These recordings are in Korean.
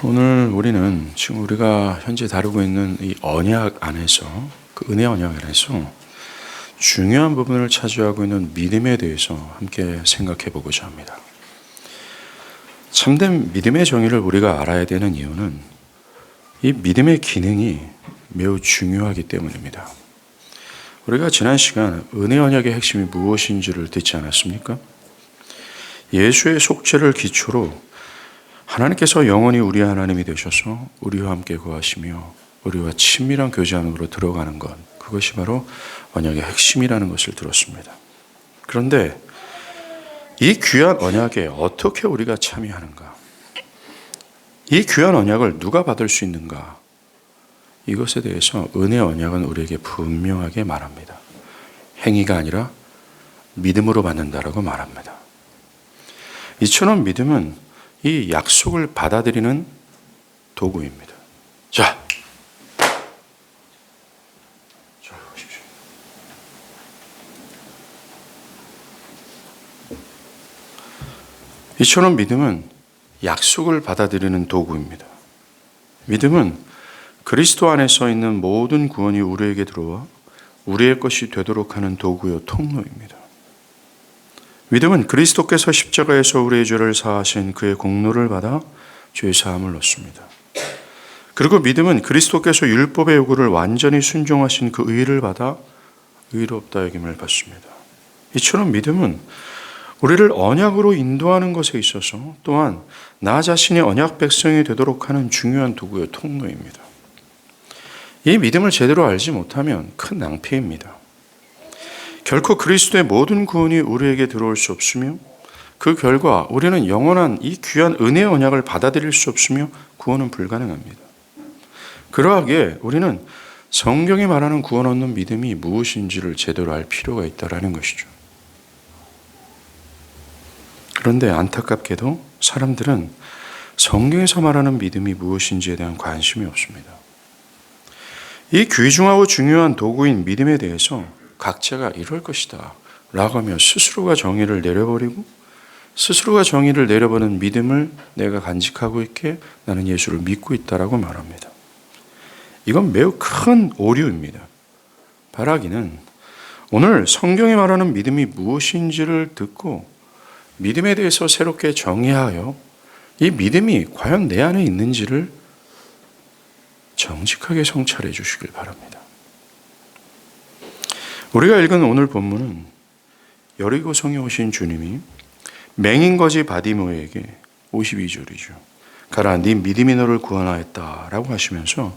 오늘 우리는 지금 우리가 현재 다루고 있는 이 언약 안에서, 그 은혜 언약 안에서 중요한 부분을 차지하고 있는 믿음에 대해서 함께 생각해 보고자 합니다. 참된 믿음의 정의를 우리가 알아야 되는 이유는 이 믿음의 기능이 매우 중요하기 때문입니다. 우리가 지난 시간 은혜 언약의 핵심이 무엇인지를 듣지 않았습니까? 예수의 속죄를 기초로 하나님께서 영원히 우리 하나님이 되셔서 우리와 함께 거하시며 우리와 친밀한 교제 안으로 들어가는 것, 그것이 바로 언약의 핵심이라는 것을 들었습니다. 그런데 이 귀한 언약에 어떻게 우리가 참여하는가? 이 귀한 언약을 누가 받을 수 있는가? 이것에 대해서 은혜 언약은 우리에게 분명하게 말합니다. 행위가 아니라 믿음으로 받는다라고 말합니다. 이처럼 믿음은 이 약속을 받아들이는 도구입니다. 자, 오십시오. 이처럼 믿음은 약속을 받아들이는 도구입니다. 믿음은 그리스도 안에 서 있는 모든 구원이 우리에게 들어와 우리의 것이 되도록 하는 도구요 통로입니다. 믿음은 그리스도께서 십자가에서 우리의 죄를 사하신 그의 공로를 받아 죄 사함을 얻습니다. 그리고 믿음은 그리스도께서 율법의 요구를 완전히 순종하신 그 의를 받아 의롭다 여김을 받습니다. 이처럼 믿음은 우리를 언약으로 인도하는 것에 있어서 또한 나 자신이 언약 백성이 되도록 하는 중요한 도구요 통로입니다. 이 믿음을 제대로 알지 못하면 큰 낭패입니다. 결코 그리스도의 모든 구원이 우리에게 들어올 수 없으며 그 결과 우리는 영원한 이 귀한 은혜의 언약을 받아들일 수 없으며 구원은 불가능합니다. 그러하기에 우리는 성경이 말하는 구원 얻는 믿음이 무엇인지를 제대로 알 필요가 있다는 것이죠. 그런데 안타깝게도 사람들은 성경에서 말하는 믿음이 무엇인지에 대한 관심이 없습니다. 이 귀중하고 중요한 도구인 믿음에 대해서 각자가 이럴 것이다 라고 하며 스스로가 정의를 내려버리고 스스로가 정의를 내려버리는 믿음을 내가 간직하고 있기에 나는 예수를 믿고 있다라고 말합니다. 이건 매우 큰 오류입니다. 바라기는 오늘 성경이 말하는 믿음이 무엇인지를 듣고 믿음에 대해서 새롭게 정의하여 이 믿음이 과연 내 안에 있는지를 정직하게 성찰해 주시길 바랍니다. 우리가 읽은 오늘 본문은 여리고성에 오신 주님이 맹인거지 바디메오에게 52절이죠. 가라, 네 믿음이 너를 구원하였다 라고 하시면서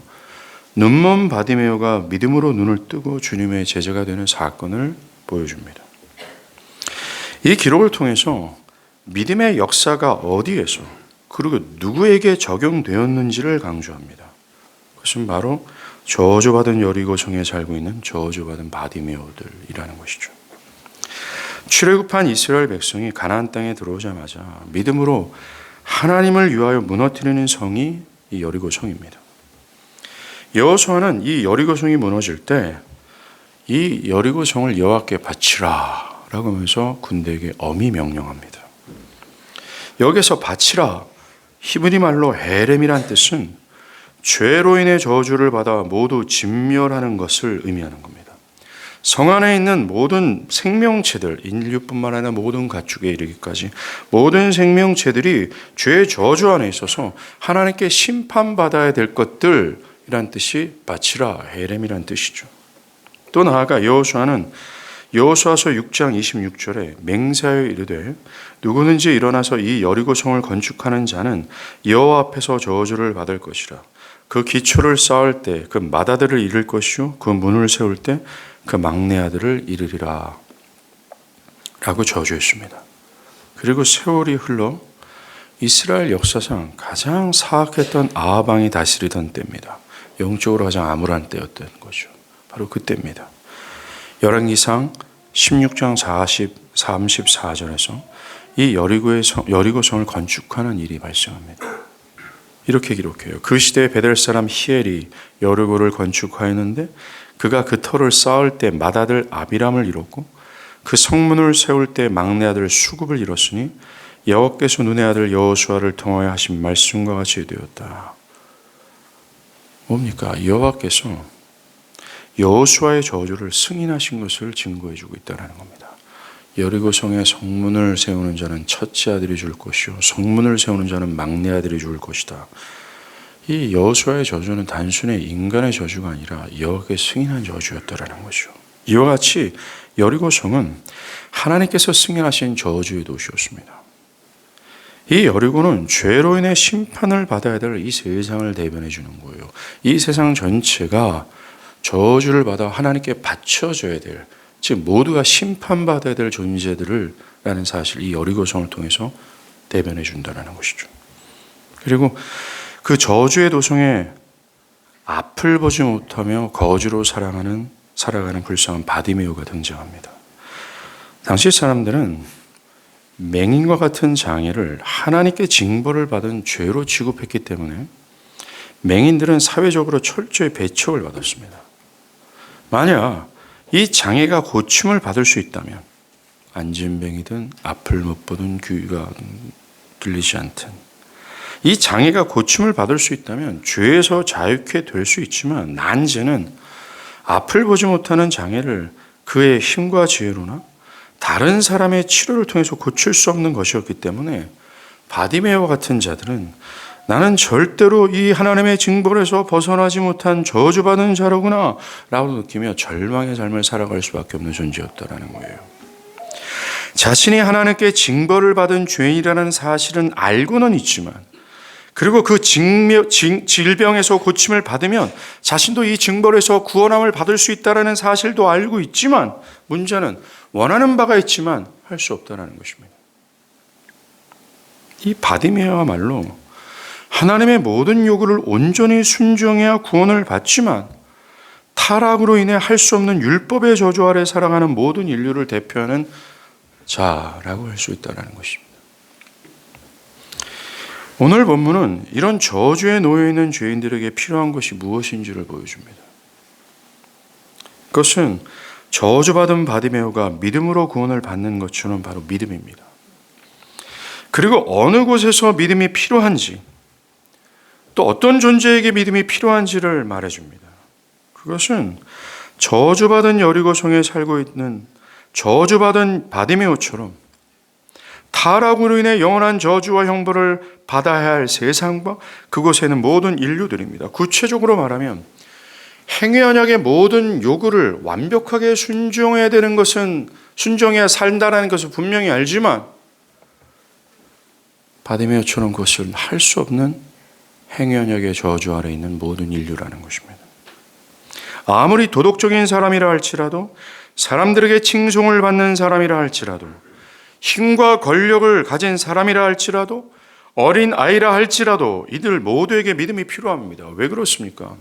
눈먼 바디메오가 믿음으로 눈을 뜨고 주님의 제자가 되는 사건을 보여줍니다. 이 기록을 통해서 믿음의 역사가 어디에서 그리고 누구에게 적용되었는지를 강조합니다. 그것은 바로 저주받은 여리고성에 살고 있는 저주받은 바디메오들이라는 것이죠. 출애굽한 이스라엘 백성이 가나안 땅에 들어오자마자 믿음으로 하나님을 위하여 무너뜨리는 성이 이 여리고성입니다. 여호수아는 이 여리고성이 무너질 때 이 여리고성을 여호와께 바치라 라고 하면서 군대에게 엄히 명령합니다. 여기서 바치라, 히브리 말로 헤렘이란 뜻은 죄로 인해 저주를 받아 모두 진멸하는 것을 의미하는 겁니다. 성 안에 있는 모든 생명체들, 인류뿐만 아니라 모든 가축에 이르기까지 모든 생명체들이 죄의 저주 안에 있어서 하나님께 심판받아야 될 것들이란 뜻이 바치라, 헤렘이란 뜻이죠. 또 나아가 여호수아는 여호수아서 6장 26절에 맹세하여 이르되 누구든지 일어나서 이 여리고성을 건축하는 자는 여호와 앞에서 저주를 받을 것이라. 그 기초를 쌓을 때 그 맏아들을 이룰 것이요 그 문을 세울 때 그 막내 아들을 이르리라 라고 저주했습니다. 그리고 세월이 흘러 이스라엘 역사상 가장 사악했던 아합 왕이 다스리던 때입니다. 영적으로 가장 암울한 때였던 거죠. 바로 그때입니다. 열왕기상 16장 34절에서 이 여리고성을 건축하는 일이 발생합니다. 이렇게 기록해요. 그 시대에 베델 사람 히엘이 여리고를 건축하였는데 그가 그 터를 쌓을 때 맏아들 아비람을 이뤘고 그 성문을 세울 때 막내 아들 수굽을 이뤘으니 여호와께서 눈의 아들 여호수아를 통하여 하신 말씀과 같이 되었다. 뭡니까? 여호와께서 여호수아의 저주를 승인하신 것을 증거해주고 있다는 겁니다. 여리고성에 성문을 세우는 자는 첫째 아들이 줄 것이요 성문을 세우는 자는 막내 아들이 줄 것이다. 이 여호수아의 저주는 단순히 인간의 저주가 아니라 여호와께서 승인한 저주였다라는 거죠. 이와 같이 여리고성은 하나님께서 승인하신 저주의 도시였습니다. 이 여리고는 죄로 인해 심판을 받아야 될 이 세상을 대변해 주는 거예요. 이 세상 전체가 저주를 받아 하나님께 바쳐져야 될, 즉 모두가 심판받아야 될 존재들을 라는 사실, 이 여리고성을 통해서 대변해 준다는 것이죠. 그리고 그 저주의 도성에 앞을 보지 못하며 거지로 살아가는 불쌍한 바디메오가 등장합니다. 당시 사람들은 맹인과 같은 장애를 하나님께 징벌을 받은 죄로 취급했기 때문에 맹인들은 사회적으로 철저히 배척을 받았습니다. 만약 이 장애가 고침을 받을 수 있다면 안진뱅이든 앞을 못 보든 귀가 들리지 않든 이 장애가 고침을 받을 수 있다면 죄에서 자유케 될 수 있지만 난제는 앞을 보지 못하는 장애를 그의 힘과 지혜로나 다른 사람의 치료를 통해서 고칠 수 없는 것이었기 때문에 바디메오와 같은 자들은 나는 절대로 이 하나님의 징벌에서 벗어나지 못한 저주받은 자로구나 라고 느끼며 절망의 삶을 살아갈 수밖에 없는 존재였다는 거예요. 자신이 하나님께 징벌을 받은 죄인이라는 사실은 알고는 있지만, 그리고 그 질병에서 고침을 받으면 자신도 이 징벌에서 구원함을 받을 수 있다는 사실도 알고 있지만, 문제는 원하는 바가 있지만 할 수 없다는 것입니다. 이 바디메오야말로 하나님의 모든 요구를 온전히 순종해야 구원을 받지만 타락으로 인해 할 수 없는 율법의 저주 아래 살아가는 모든 인류를 대표하는 자라고 할 수 있다는 것입니다. 오늘 본문은 이런 저주에 놓여 있는 죄인들에게 필요한 것이 무엇인지를 보여줍니다. 그것은 저주받은 바디메오가 믿음으로 구원을 받는 것처럼 바로 믿음입니다. 그리고 어느 곳에서 믿음이 필요한지, 또 어떤 존재에게 믿음이 필요한지를 말해줍니다. 그것은 저주받은 여리고성에 살고 있는 저주받은 바디메오처럼 타락으로 인해 영원한 저주와 형벌을 받아야 할 세상과 그곳에는 모든 인류들입니다. 구체적으로 말하면 행위 언약의 모든 요구를 완벽하게 순종해야 되는 것은, 순종해야 산다는 것을 분명히 알지만 바디메오처럼 그것을 할 수 없는 행위 언약의 저주 아래 있는 모든 인류라는 것입니다. 아무리 도덕적인 사람이라 할지라도, 사람들에게 칭송을 받는 사람이라 할지라도, 힘과 권력을 가진 사람이라 할지라도, 어린 아이라 할지라도 이들 모두에게 믿음이 필요합니다. 왜 그렇습니까?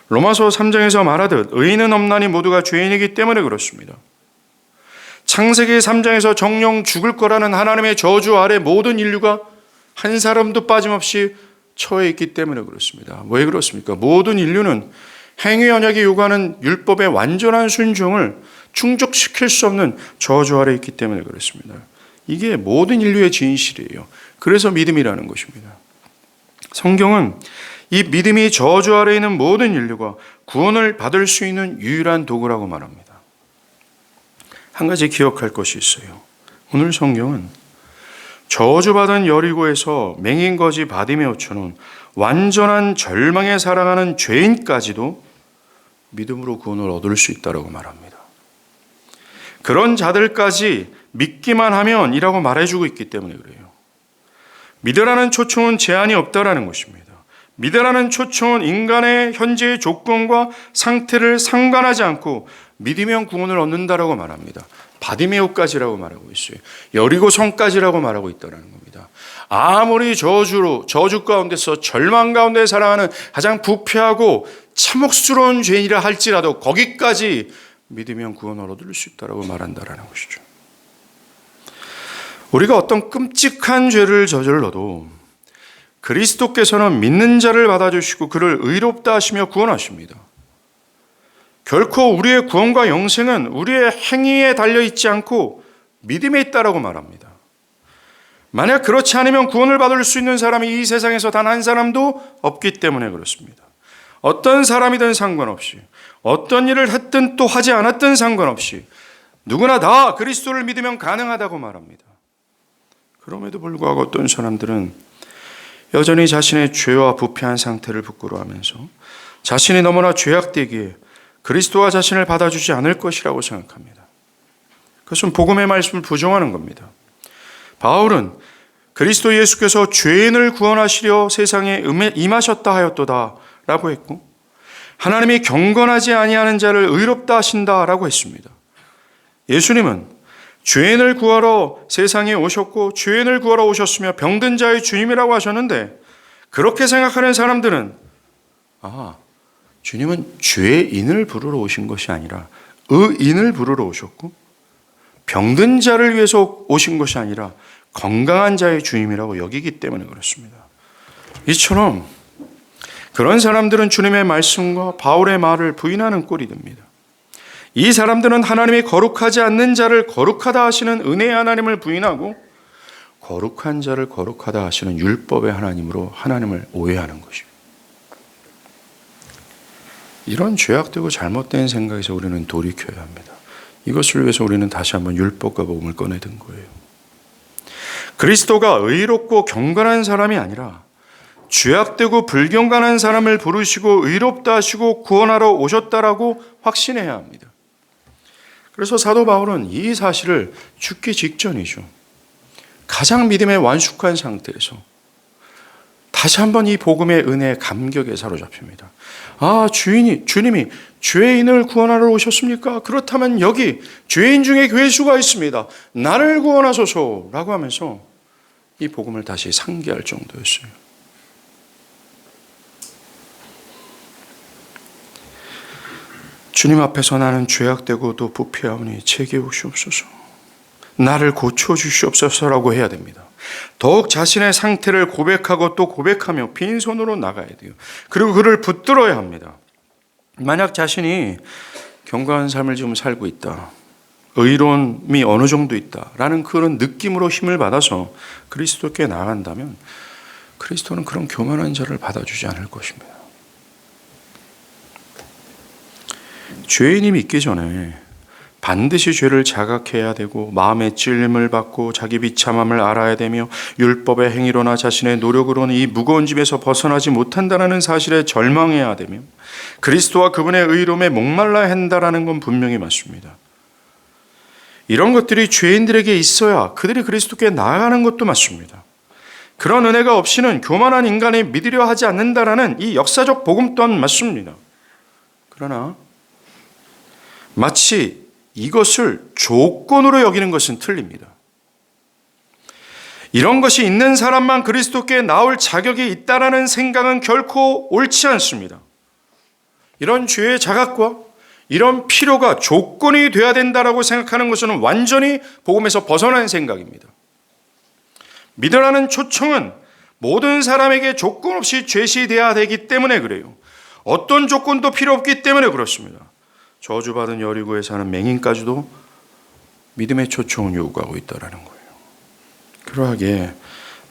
로마서 3장에서 말하듯 의인은 없나니 모두가 죄인이기 때문에 그렇습니다. 창세기 3장에서 정령 죽을 거라는 하나님의 저주 아래 모든 인류가 한 사람도 빠짐없이 처해 있기 때문에 그렇습니다. 왜 그렇습니까? 모든 인류는 행위 언약이 요구하는 율법의 완전한 순종을 충족시킬 수 없는 저주 아래 있기 때문에 그렇습니다. 이게 모든 인류의 진실이에요. 그래서 믿음이라는 것입니다. 성경은 이 믿음이 저주 아래 있는 모든 인류가 구원을 받을 수 있는 유일한 도구라고 말합니다. 한 가지 기억할 것이 있어요. 오늘 성경은 저주받은 여리고에서 맹인거지 바디메오처럼 완전한 절망에 살아가는 죄인까지도 믿음으로 구원을 얻을 수 있다고 말합니다. 그런 자들까지 믿기만 하면 이라고 말해주고 있기 때문에 그래요. 믿으라는 초청은 제한이 없다라는 것입니다. 믿으라는 초청은 인간의 현재의 조건과 상태를 상관하지 않고 믿으면 구원을 얻는다라고 말합니다. 바디메오까지라고 말하고 있어요. 여리고성까지라고 말하고 있다는 겁니다. 아무리 저주 가운데서 절망 가운데 살아가는 가장 부패하고 참혹스러운 죄인이라 할지라도 거기까지 믿으면 구원을 얻을 수 있다라고 말한다라는 것이죠. 우리가 어떤 끔찍한 죄를 저질러도 그리스도께서는 믿는 자를 받아주시고 그를 의롭다 하시며 구원하십니다. 결코 우리의 구원과 영생은 우리의 행위에 달려있지 않고 믿음에 있다라고 말합니다. 만약 그렇지 않으면 구원을 받을 수 있는 사람이 이 세상에서 단 한 사람도 없기 때문에 그렇습니다. 어떤 사람이든 상관없이, 어떤 일을 했든 또 하지 않았든 상관없이 누구나 다 그리스도를 믿으면 가능하다고 말합니다. 그럼에도 불구하고 어떤 사람들은 여전히 자신의 죄와 부패한 상태를 부끄러워하면서 자신이 너무나 죄악되기에 그리스도가 자신을 받아주지 않을 것이라고 생각합니다. 그것은 복음의 말씀을 부정하는 겁니다. 바울은 그리스도 예수께서 죄인을 구원하시려 세상에 임하셨다 하였도다 라고 했고, 하나님이 경건하지 아니하는 자를 의롭다 하신다 라고 했습니다. 예수님은 죄인을 구하러 세상에 오셨고 죄인을 구하러 오셨으며 병든 자의 주님이라고 하셨는데, 그렇게 생각하는 사람들은 주님은 죄인을 부르러 오신 것이 아니라 의인을 부르러 오셨고, 병든 자를 위해서 오신 것이 아니라 건강한 자의 주님이라고 여기기 때문에 그렇습니다. 이처럼 그런 사람들은 주님의 말씀과 바울의 말을 부인하는 꼴이 됩니다. 이 사람들은 하나님이 거룩하지 않는 자를 거룩하다 하시는 은혜의 하나님을 부인하고 거룩한 자를 거룩하다 하시는 율법의 하나님으로 하나님을 오해하는 것입니다. 이런 죄악되고 잘못된 생각에서 우리는 돌이켜야 합니다. 이것을 위해서 우리는 다시 한번 율법과 복음을 꺼내든 거예요. 그리스도가 의롭고 경건한 사람이 아니라 죄악되고 불경건한 사람을 부르시고 의롭다 하시고 구원하러 오셨다라고 확신해야 합니다. 그래서 사도 바울은 이 사실을 죽기 직전이죠, 가장 믿음의 완숙한 상태에서 다시 한번 이 복음의 은혜의 감격에 사로잡힙니다. 주님이 죄인을 구원하러 오셨습니까? 그렇다면 여기 죄인 중에 괴수가 있습니다. 나를 구원하소서라고 하면서 이 복음을 다시 상기할 정도였어요. 주님 앞에서 나는 죄악되고 또 부패하오니 제게 오시옵소서, 나를 고쳐주시옵소서라고 해야 됩니다. 더욱 자신의 상태를 고백하고 또 고백하며 빈손으로 나가야 돼요. 그리고 그를 붙들어야 합니다. 만약 자신이 경건한 삶을 지금 살고 있다, 의로움이 어느 정도 있다라는 그런 느낌으로 힘을 받아서 그리스도께 나아간다면 그리스도는 그런 교만한 자를 받아주지 않을 것입니다. 죄인이 믿기 전에 반드시 죄를 자각해야 되고 마음의 찔림을 받고 자기 비참함을 알아야 되며 율법의 행위로나 자신의 노력으로는 이 무거운 짐에서 벗어나지 못한다는 사실에 절망해야 되며 그리스도와 그분의 의로움에 목말라야 한다는 건 분명히 맞습니다. 이런 것들이 죄인들에게 있어야 그들이 그리스도께 나아가는 것도 맞습니다. 그런 은혜가 없이는 교만한 인간이 믿으려 하지 않는다라는 이 역사적 복음 또한 맞습니다. 그러나 마치 이것을 조건으로 여기는 것은 틀립니다. 이런 것이 있는 사람만 그리스도께 나올 자격이 있다라는 생각은 결코 옳지 않습니다. 이런 죄의 자각과 이런 필요가 조건이 되어야 된다라고 생각하는 것은 완전히 복음에서 벗어난 생각입니다. 믿으라는 초청은 모든 사람에게 조건 없이 제시되어야 되기 때문에 그래요. 어떤 조건도 필요 없기 때문에 그렇습니다. 저주받은 여리고에 사는 맹인까지도 믿음의 초청을 요구하고 있다는 거예요. 그러하기에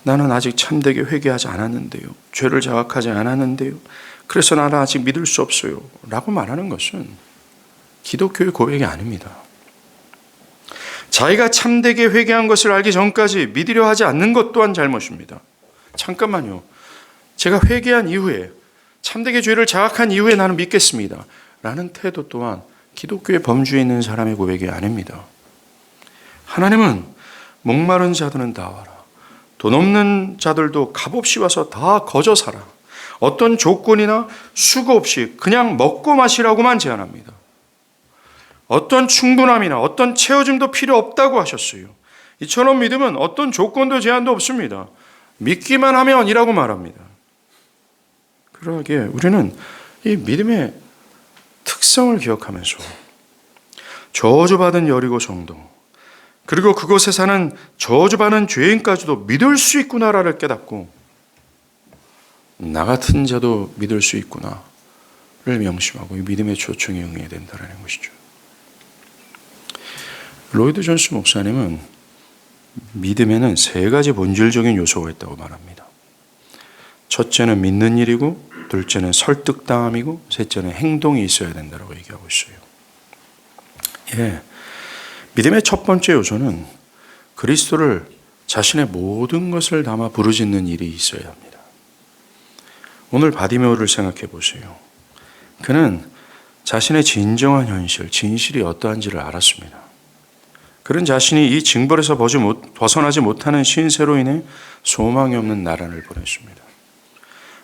나는 아직 참되게 회개하지 않았는데요, 죄를 자각하지 않았는데요, 그래서 나는 아직 믿을 수 없어요 라고 말하는 것은 기독교의 고백이 아닙니다. 자기가 참되게 회개한 것을 알기 전까지 믿으려 하지 않는 것 또한 잘못입니다. 잠깐만요, 제가 회개한 이후에 참되게 죄를 자각한 이후에 나는 믿겠습니다 라는 태도 또한 기독교의 범주에 있는 사람의 고백이 아닙니다. 하나님은 목마른 자들은 다 와라, 돈 없는 자들도 값없이 와서 다 거저 사라, 어떤 조건이나 수고 없이 그냥 먹고 마시라고만 제안합니다. 어떤 충분함이나 어떤 채워짐도 필요 없다고 하셨어요. 이처럼 믿음은 어떤 조건도 제한도 없습니다. 믿기만 하면이라고 말합니다. 그러기에 우리는 이 믿음의 특성을 기억하면서 저주받은 여리고 성도, 그리고 그곳에 사는 저주받은 죄인까지도 믿을 수 있구나를 깨닫고 나 같은 자도 믿을 수 있구나를 명심하고 이 믿음의 초청에 응해야 된다는 것이죠. 로이드 존스 목사님은 믿음에는 세 가지 본질적인 요소가 있다고 말합니다. 첫째는 믿는 일이고, 둘째는 설득당함이고, 셋째는 행동이 있어야 된다고 얘기하고 있어요. 예, 믿음의 첫 번째 요소는 그리스도를 자신의 모든 것을 담아 부르짖는 일이 있어야 합니다. 오늘 바디메오를 생각해 보세요. 그는 자신의 진정한 현실, 진실이 어떠한지를 알았습니다. 그는 자신이 이 징벌에서 벗어나지 못하는 신세로 인해 소망이 없는 나라를 보냈습니다.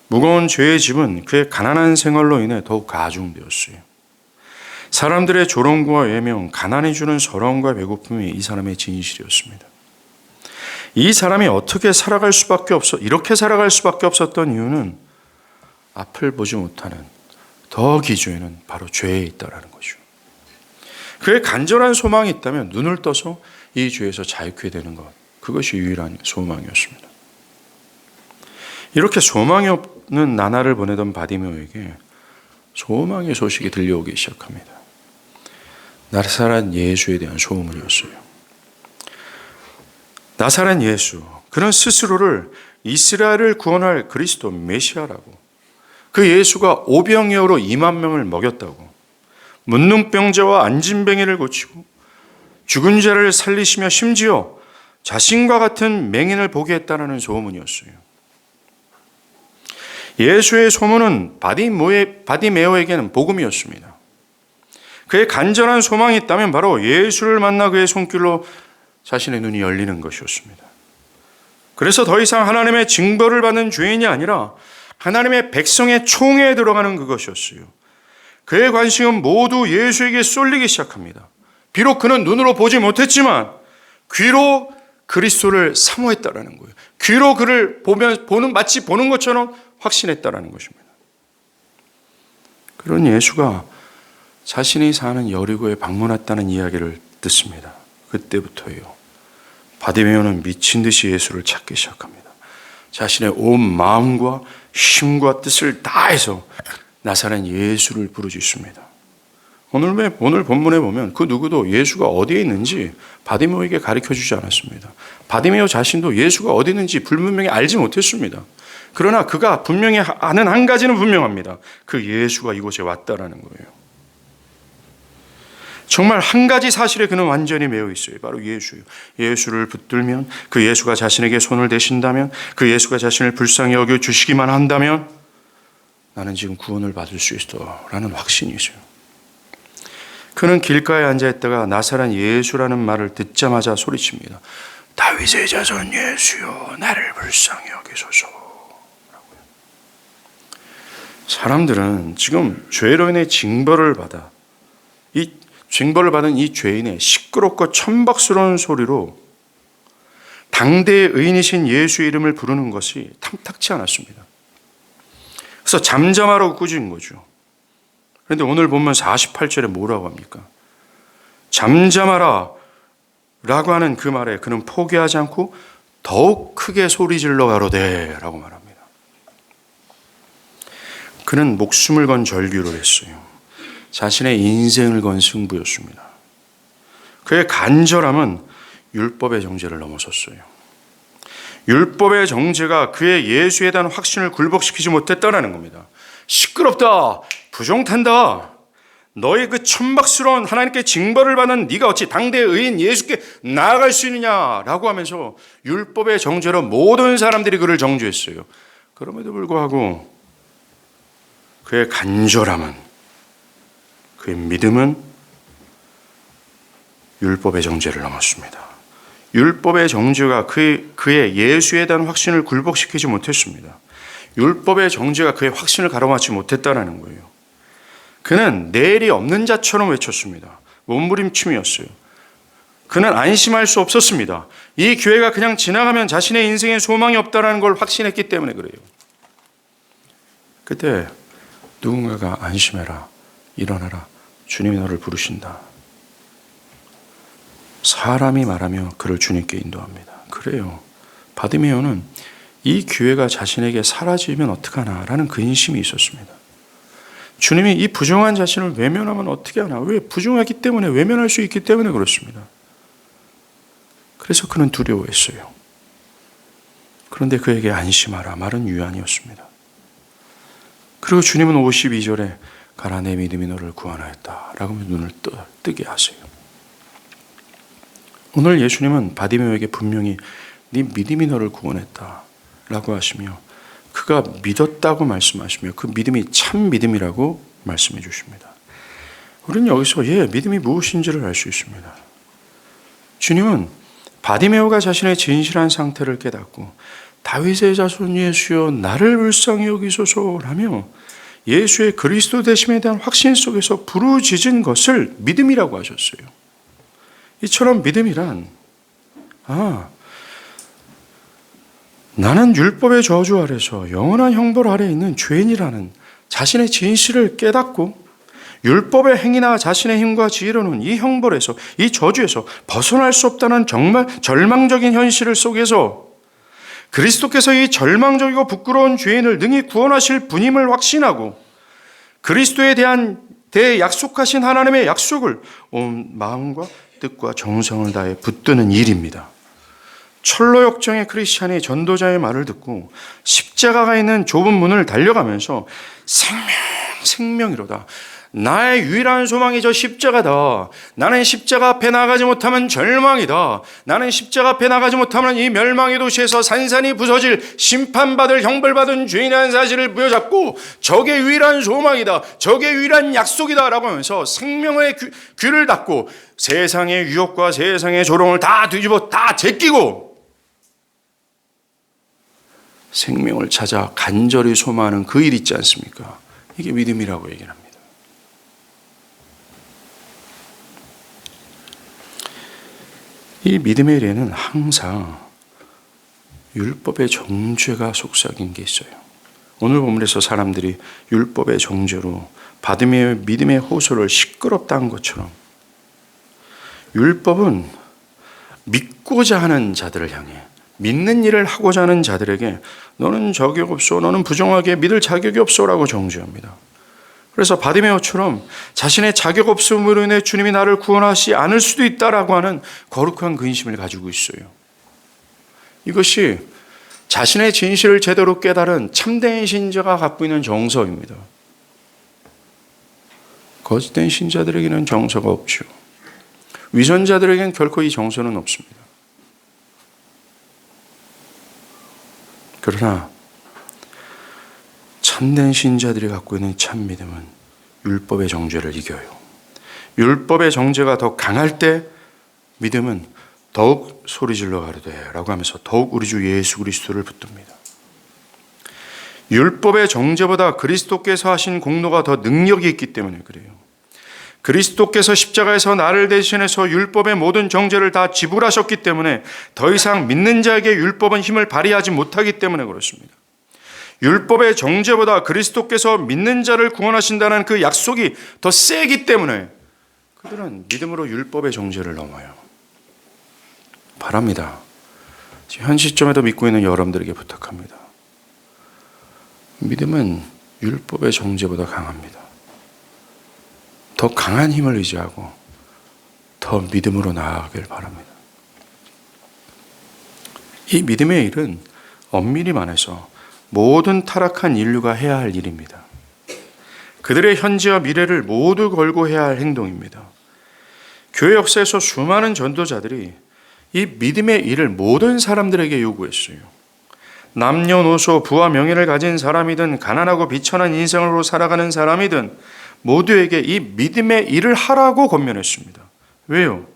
무거운 죄의 짐은 그의 가난한 생활로 인해 더욱 가중되었어요. 사람들의 조롱과 외명, 가난이 주는 서러움과 배고픔이 이 사람의 진실이었습니다. 이 사람이 이렇게 살아갈 수밖에 없었던 이유는 앞을 보지 못하는 더 기저에는 바로 죄에 있다라는 거죠. 그의 간절한 소망이 있다면 눈을 떠서 이 죄에서 자유케 되는 것, 그것이 유일한 소망이었습니다. 이렇게 소망이 없는 나날을 보내던 바디메오에게 소망의 소식이 들려오기 시작합니다. 나사렛 예수에 대한 소문이었어요. 나사렛 예수, 그는 스스로를 이스라엘을 구원할 그리스도 메시아라고, 그 예수가 오병이어로 2만 명을 먹였다고, 문둥병자와 안진뱅이를 고치고 죽은 자를 살리시며 심지어 자신과 같은 맹인을 보게 했다는 소문이었어요. 예수의 소문은 바디메오에게는 복음이었습니다. 그의 간절한 소망이 있다면 바로 예수를 만나 그의 손길로 자신의 눈이 열리는 것이었습니다. 그래서 더 이상 하나님의 징벌을 받는 죄인이 아니라 하나님의 백성의 총회에 들어가는 그것이었어요. 그의 관심은 모두 예수에게 쏠리기 시작합니다. 비록 그는 눈으로 보지 못했지만 귀로 그리스도를 사모했다라는 거예요. 귀로 그를 마치 보는 것처럼 확신했다라는 것입니다. 그런 예수가 자신이 사는 여리고에 방문했다는 이야기를 듣습니다. 그때부터요, 바디메오는 미친 듯이 예수를 찾기 시작합니다. 자신의 온 마음과 힘과 뜻을 다해서 나사렛 예수를 부르짖습니다. 오늘 본문에 보면 그 누구도 예수가 어디에 있는지 바디메오에게 가르쳐주지 않았습니다. 바디메오 자신도 예수가 어디 있는지 불분명히 알지 못했습니다. 그러나 그가 분명히 아는 한 가지는 분명합니다. 그 예수가 이곳에 왔다라는 거예요. 정말 한 가지 사실에 그는 완전히 매여 있어요. 바로 예수예요. 예수를 붙들면, 그 예수가 자신에게 손을 대신다면, 그 예수가 자신을 불쌍히 여겨 주시기만 한다면 나는 지금 구원을 받을 수 있어 라는 확신이 있어요. 그는 길가에 앉아있다가 나사렛 예수라는 말을 듣자마자 소리칩니다. 다윗의 자손 예수여, 나를 불쌍히 여기소서. 사람들은 지금 죄로 인해 징벌을 받은 이 죄인의 시끄럽고 천박스러운 소리로 당대의 의인이신 예수의 이름을 부르는 것이 탐탁치 않았습니다. 그래서 잠잠하라고 꾸짖은 거죠. 그런데 오늘 보면 48절에 뭐라고 합니까? 잠잠하라 라고 하는 그 말에 그는 포기하지 않고 더욱 크게 소리질러 가로되 라고 말합니다. 그는 목숨을 건 절규를 했어요. 자신의 인생을 건 승부였습니다. 그의 간절함은 율법의 정죄를 넘어섰어요. 율법의 정죄가 그의 예수에 대한 확신을 굴복시키지 못했다는 겁니다. 시끄럽다, 부정탄다, 너의 그 천박스러운 하나님께 징벌을 받는 네가 어찌 당대의 의인 예수께 나아갈 수 있느냐라고 하면서 율법의 정죄로 모든 사람들이 그를 정죄했어요. 그럼에도 불구하고 그의 간절함은, 그의 믿음은 율법의 정죄를 넘었습니다. 율법의 정죄가 그의 예수에 대한 확신을 굴복시키지 못했습니다. 율법의 정죄가 그의 확신을 가로막지 못했다는 거예요. 그는 내일이 없는 자처럼 외쳤습니다. 몸부림침이었어요. 그는 안심할 수 없었습니다. 이 교회가 그냥 지나가면 자신의 인생에 소망이 없다는 걸 확신했기 때문에 그래요. 그때 누군가가 안심해라, 일어나라, 주님이 너를 부르신다. 사람이 말하며 그를 주님께 인도합니다. 그래요. 바디메오는 이 기회가 자신에게 사라지면 어떡하나라는 근심이 있었습니다. 주님이 이 부정한 자신을 외면하면 어떻게 하나? 왜? 부정하기 때문에, 외면할 수 있기 때문에 그렇습니다. 그래서 그는 두려워했어요. 그런데 그에게 안심하라 말은 유한이었습니다. 그리고 주님은 52절에 가라 내 믿음이 너를 구원하였다 라고 하며 눈을 뜨게 하세요. 오늘 예수님은 바디메오에게 분명히 네 믿음이 너를 구원했다 라고 하시며 그가 믿었다고 말씀하시며 그 믿음이 참 믿음이라고 말씀해 주십니다. 우리는 여기서 믿음이 무엇인지를 알 수 있습니다. 주님은 바디메오가 자신의 진실한 상태를 깨닫고 다윗의 자손 예수여 나를 불쌍히 여기소서라며 예수의 그리스도 되심에 대한 확신 속에서 부르짖은 것을 믿음이라고 하셨어요. 이처럼 믿음이란 나는 율법의 저주 아래서 영원한 형벌 아래에 있는 죄인이라는 자신의 진실을 깨닫고 율법의 행위나 자신의 힘과 지혜로는 이 형벌에서 이 저주에서 벗어날 수 없다는 정말 절망적인 현실 속에서 그리스도께서 이 절망적이고 부끄러운 죄인을 능히 구원하실 분임을 확신하고 그리스도에 대한 약속하신 하나님의 약속을 온 마음과 뜻과 정성을 다해 붙드는 일입니다. 철로 역정의 크리스찬이 전도자의 말을 듣고 십자가가 있는 좁은 문을 달려가면서 생명이로다. 나의 유일한 소망이 저 십자가다. 나는 십자가 앞에 나가지 못하면 절망이다. 나는 십자가 앞에 나가지 못하면 이 멸망의 도시에서 산산이 부서질 심판받을 형벌받은 죄인이라는 사실을 부여잡고 저게 유일한 소망이다. 저게 유일한 약속이다 라고 하면서 생명의 귀를 닫고 세상의 유혹과 세상의 조롱을 다 뒤집어 다 제끼고 생명을 찾아 간절히 소망하는 그 일 있지 않습니까? 이게 믿음이라고 얘기를 합니다. 이 믿음의 일에는 항상 율법의 정죄가 속삭인 게 있어요. 오늘 본문에서 사람들이 율법의 정죄로 바디메오의 믿음의 호소를 시끄럽다는 것처럼 율법은 믿고자 하는 자들을 향해 믿는 일을 하고자 하는 자들에게 너는 자격 없소, 너는 부정하게 믿을 자격이 없소라고 정죄합니다. 그래서 바디메오처럼 자신의 자격 없음으로 인해 주님이 나를 구원하시지 않을 수도 있다라고 하는 거룩한 근심을 가지고 있어요. 이것이 자신의 진실을 제대로 깨달은 참된 신자가 갖고 있는 정서입니다. 거짓된 신자들에게는 정서가 없죠. 위선자들에게는 결코 이 정서는 없습니다. 그러나 참된 신자들이 갖고 있는 참 믿음은 율법의 정죄를 이겨요. 율법의 정죄가 더 강할 때 믿음은 더욱 소리질러 가로되 라고 하면서 더욱 우리 주 예수 그리스도를 붙듭니다. 율법의 정죄보다 그리스도께서 하신 공로가 더 능력이 있기 때문에 그래요. 그리스도께서 십자가에서 나를 대신해서 율법의 모든 정죄를 다 지불하셨기 때문에 더 이상 믿는 자에게 율법은 힘을 발휘하지 못하기 때문에 그렇습니다. 율법의 정죄보다 그리스도께서 믿는 자를 구원하신다는 그 약속이 더 세기 때문에 그들은 믿음으로 율법의 정죄를 넘어요. 바랍니다. 현 시점에도 믿고 있는 여러분들에게 부탁합니다. 믿음은 율법의 정죄보다 강합니다. 더 강한 힘을 의지하고 더 믿음으로 나아가길 바랍니다. 이 믿음의 일은 엄밀히 말해서 모든 타락한 인류가 해야 할 일입니다. 그들의 현재와 미래를 모두 걸고 해야 할 행동입니다. 교회 역사에서 수많은 전도자들이 이 믿음의 일을 모든 사람들에게 요구했어요. 남녀노소 부와 명예를 가진 사람이든 가난하고 비천한 인생으로 살아가는 사람이든 모두에게 이 믿음의 일을 하라고 권면했습니다. 왜요?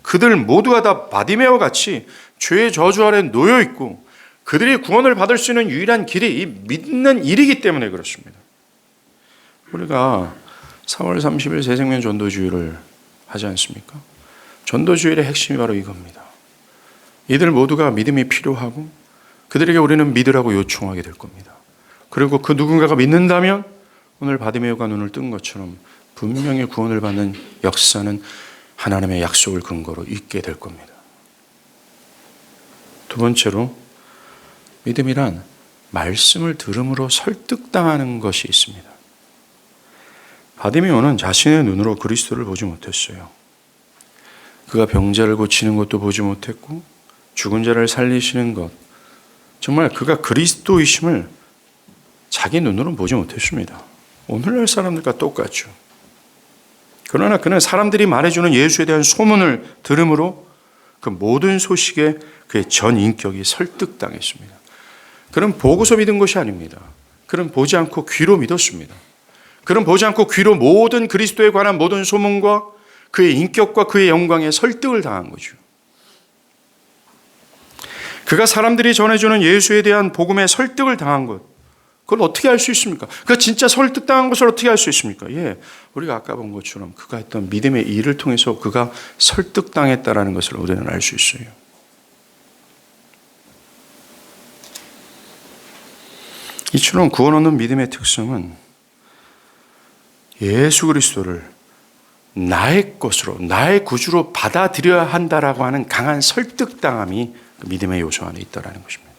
그들 모두가 다 바디메오 같이 죄의 저주 아래 놓여 있고 그들이 구원을 받을 수 있는 유일한 길이 이 믿는 일이기 때문에 그렇습니다. 우리가 4월 30일 새생명 전도주일을 하지 않습니까? 전도주일의 핵심이 바로 이겁니다. 이들 모두가 믿음이 필요하고 그들에게 우리는 믿으라고 요청하게 될 겁니다. 그리고 그 누군가가 믿는다면 오늘 바디메오가 눈을 뜬 것처럼 분명히 구원을 받는 역사는 하나님의 약속을 근거로 있게 될 겁니다. 두 번째로 믿음이란 말씀을 들음으로 설득당하는 것이 있습니다. 바디메오는 자신의 눈으로 그리스도를 보지 못했어요. 그가 병자를 고치는 것도 보지 못했고 죽은 자를 살리시는 것, 정말 그가 그리스도이심을 자기 눈으로는 보지 못했습니다. 오늘날 사람들과 똑같죠. 그러나 그는 사람들이 말해주는 예수에 대한 소문을 들음으로 그 모든 소식에 그의 전 인격이 설득당했습니다. 그는 보고서 믿은 것이 아닙니다. 그는 보지 않고 귀로 믿었습니다. 그는 보지 않고 귀로 모든 그리스도에 관한 모든 소문과 그의 인격과 그의 영광에 설득을 당한 거죠. 그가 사람들이 전해주는 예수에 대한 복음에 설득을 당한 것, 그걸 어떻게 알 수 있습니까? 그가 진짜 설득당한 것을 어떻게 알 수 있습니까? 우리가 아까 본 것처럼 그가 했던 믿음의 일을 통해서 그가 설득당했다라는 것을 우리는 알 수 있어요. 이처럼 구원 얻는 믿음의 특성은 예수 그리스도를 나의 것으로, 나의 구주로 받아들여야 한다라고 하는 강한 설득당함이 그 믿음의 요소 안에 있다는 것입니다.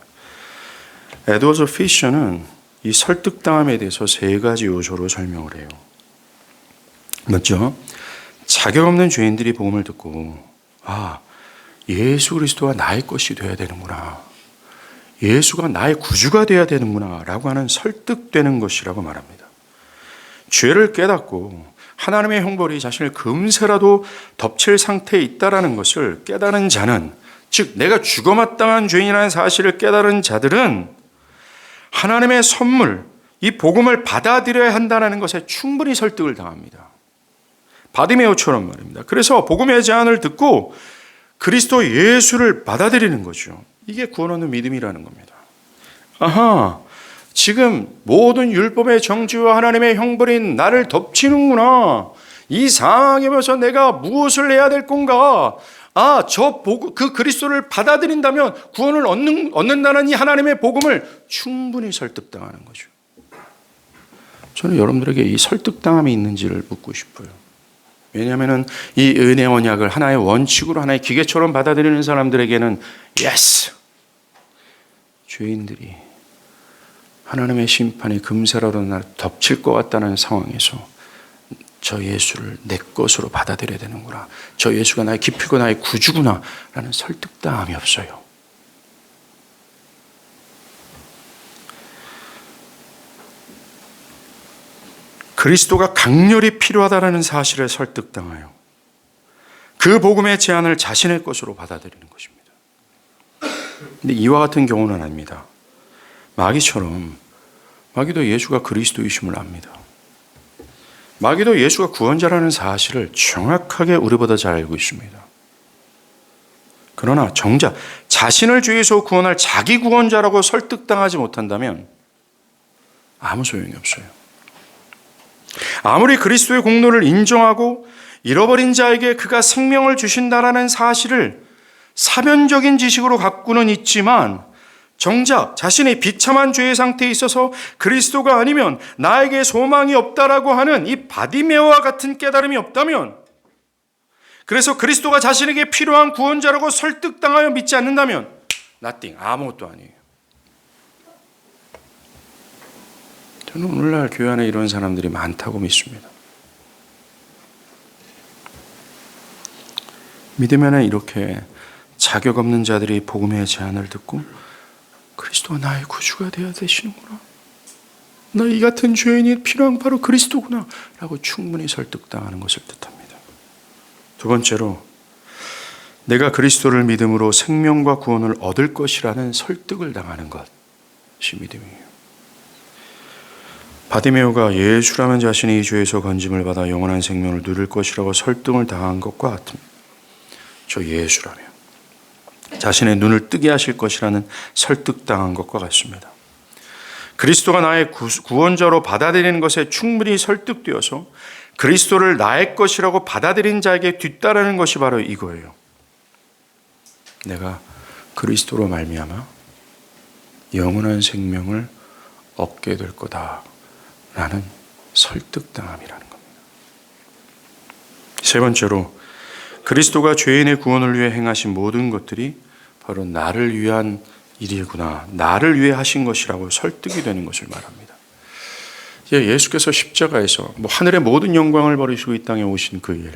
에드워드 피셔는 이 설득당함에 대해서 세 가지 요소로 설명을 해요. 먼저 자격 없는 죄인들이 복음을 듣고 예수 그리스도가 나의 것이 되어야 되는구나, 예수가 나의 구주가 되어야 되는구나 라고 하는 설득되는 것이라고 말합니다. 죄를 깨닫고 하나님의 형벌이 자신을 금세라도 덮칠 상태에 있다는 것을 깨달은 자는, 즉 내가 죽어마땅한 죄인이라는 사실을 깨달은 자들은 하나님의 선물, 이 복음을 받아들여야 한다는 것에 충분히 설득을 당합니다. 바디메오처럼 말입니다. 그래서 복음의 제안을 듣고 그리스도 예수를 받아들이는 거죠. 이게 구원 얻는 믿음이라는 겁니다. 지금 모든 율법의 정죄와 하나님의 형벌인 나를 덮치는구나. 이 상황에서 내가 무엇을 해야 될 건가? 그 그리스도를 받아들인다면 구원을 얻는다는 이 하나님의 복음을 충분히 설득당하는 거죠. 저는 여러분들에게 이 설득당함이 있는지를 묻고 싶어요. 왜냐하면 이 은혜 언약을 하나의 원칙으로, 하나의 기계처럼 받아들이는 사람들에게는 예스! 죄인들이 하나님의 심판이 금세라도 날 덮칠 것 같다는 상황에서 저 예수를 내 것으로 받아들여야 되는구나, 저 예수가 나의 기피고 나의 구주구나 라는 설득당함이 없어요. 그리스도가 강렬히 필요하다는 사실에 설득당하여 그 복음의 제안을 자신의 것으로 받아들이는 것입니다. 근데 이와 같은 경우는 아닙니다. 마귀도 예수가 그리스도이심을 압니다. 마귀도 예수가 구원자라는 사실을 정확하게 우리보다 잘 알고 있습니다. 그러나 정작 자신을 죄에서 구원할 자기 구원자라고 설득당하지 못한다면 아무 소용이 없어요. 아무리 그리스도의 공로를 인정하고 잃어버린 자에게 그가 생명을 주신다라는 사실을 사변적인 지식으로 갖고는 있지만 정작 자신의 비참한 죄의 상태에 있어서 그리스도가 아니면 나에게 소망이 없다라고 하는 이 바디메오와 같은 깨달음이 없다면, 그래서 그리스도가 자신에게 필요한 구원자라고 설득당하여 믿지 않는다면 nothing, 아무것도 아니에요. 저는 오늘날 교회 안에 이런 사람들이 많다고 믿습니다. 믿으면 이렇게 자격 없는 자들이 복음의 제안을 듣고 그리스도가 나의 구주가 되어야 되시는구나, 나 이 같은 죄인이 필요한 바로 그리스도구나 라고 충분히 설득당하는 것을 뜻합니다. 두 번째로 내가 그리스도를 믿음으로 생명과 구원을 얻을 것이라는 설득을 당하는 것이 믿음이에요. 바디메오가 예수라면 자신이 이 죄에서 건짐을 받아 영원한 생명을 누릴 것이라고 설득을 당한 것과 같습니다. 저 예수라면 자신의 눈을 뜨게 하실 것이라는 설득당한 것과 같습니다. 그리스도가 나의 구원자로 받아들이는 것에 충분히 설득되어서 그리스도를 나의 것이라고 받아들인 자에게 뒤따르는 것이 바로 이거예요. 내가 그리스도로 말미암아 영원한 생명을 얻게 될 거다라는 설득당함이라는 겁니다. 세 번째로 그리스도가 죄인의 구원을 위해 행하신 모든 것들이 바로 나를 위한 일이구나, 나를 위해 하신 것이라고 설득이 되는 것을 말합니다. 예수께서 십자가에서 하늘의 모든 영광을 버리시고 이 땅에 오신 그 일,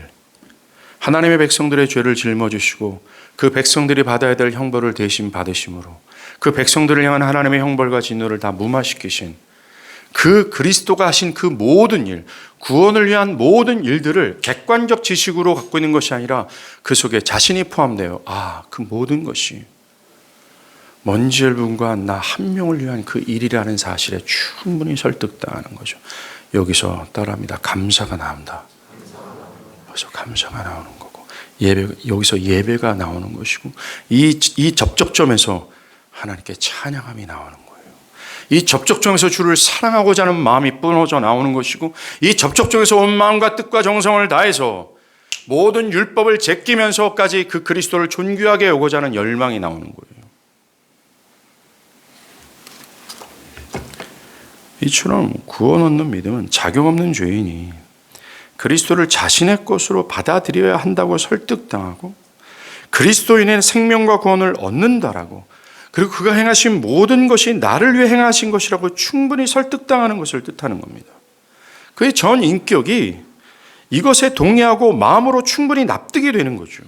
하나님의 백성들의 죄를 짊어지시고 그 백성들이 받아야 될 형벌을 대신 받으심으로 그 백성들을 향한 하나님의 형벌과 진노를 다 무마시키신 그 그리스도가 하신 그 모든 일, 구원을 위한 모든 일들을 객관적 지식으로 갖고 있는 것이 아니라 그 속에 자신이 포함되어 그 모든 것이 먼지를 분과 나 한 명을 위한 그 일이라는 사실에 충분히 설득당하는 거죠. 여기서 따라합니다. 감사가 나온다. 여기서 감사가 나오는 거고 여기서 예배가 나오는 것이고 이 접촉점에서 하나님께 찬양함이 나오는 거예요. 이 접촉점에서 주를 사랑하고자 하는 마음이 뿜어져 나오는 것이고 이 접촉점에서 온 마음과 뜻과 정성을 다해서 모든 율법을 제끼면서까지 그 그리스도를 존귀하게 오고자 하는 열망이 나오는 거예요. 이처럼 구원 얻는 믿음은 자격 없는 죄인이 그리스도를 자신의 것으로 받아들여야 한다고 설득당하고 그리스도인의 생명과 구원을 얻는다라고 그리고 그가 행하신 모든 것이 나를 위해 행하신 것이라고 충분히 설득당하는 것을 뜻하는 겁니다. 그의 전 인격이 이것에 동의하고 마음으로 충분히 납득이 되는 거죠.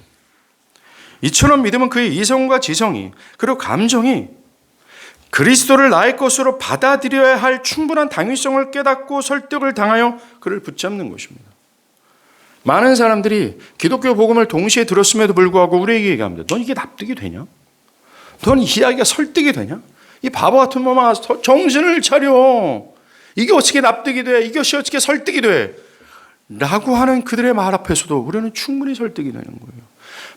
이처럼 믿음은 그의 이성과 지성이 그리고 감정이 그리스도를 나의 것으로 받아들여야 할 충분한 당위성을 깨닫고 설득을 당하여 그를 붙잡는 것입니다. 많은 사람들이 기독교 복음을 동시에 들었음에도 불구하고 우리에게 얘기합니다. 넌 이게 납득이 되냐? 넌 이 이야기가 설득이 되냐? 이 바보 같은 놈아 정신을 차려. 이게 어떻게 납득이 돼? 이것이 어떻게 설득이 돼? 라고 하는 그들의 말 앞에서도 우리는 충분히 설득이 되는 거예요.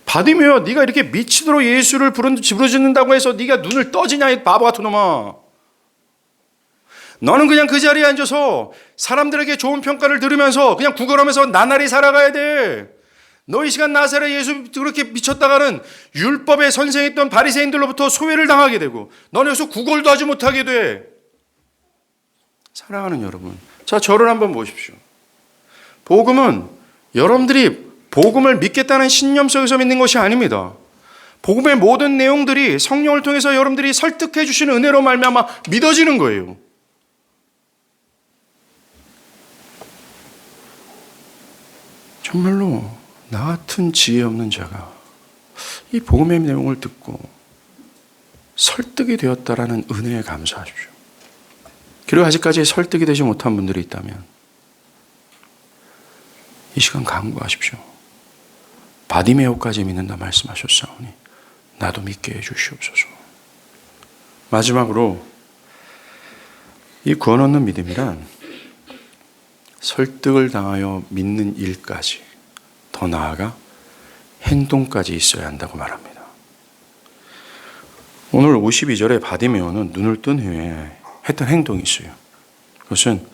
바디메오, 네가 이렇게 미치도록 예수를 부르짖는다고 해서 네가 눈을 떠지냐, 이 바보 같은 놈아. 너는 그냥 그 자리에 앉아서 사람들에게 좋은 평가를 들으면서 그냥 구걸하면서 나날이 살아가야 돼. 너 이 시간 나사렛 예수 그렇게 미쳤다가는 율법의 선생했던 바리새인들로부터 소외를 당하게 되고 너는 여기서 구걸도 하지 못하게 돼. 사랑하는 여러분, 자, 저를 한번 보십시오. 복음은 여러분들이 복음을 믿겠다는 신념 속에서 믿는 것이 아닙니다. 복음의 모든 내용들이 성령을 통해서 여러분들이 설득해 주시는 은혜로 말미암아 믿어지는 거예요. 정말로 나 같은 지혜 없는 자가 이 복음의 내용을 듣고 설득이 되었다라는 은혜에 감사하십시오. 그리고 아직까지 설득이 되지 못한 분들이 있다면 이 시간 간구하십시오. 바디메오까지 믿는다 말씀하셨사오니 나도 믿게 해주시옵소서. 마지막으로 이 구원 얻는 믿음이란 설득을 당하여 믿는 일까지 더 나아가 행동까지 있어야 한다고 말합니다. 오늘 52절에 바디메오는 눈을 뜬 후에 했던 행동이 있어요. 그것은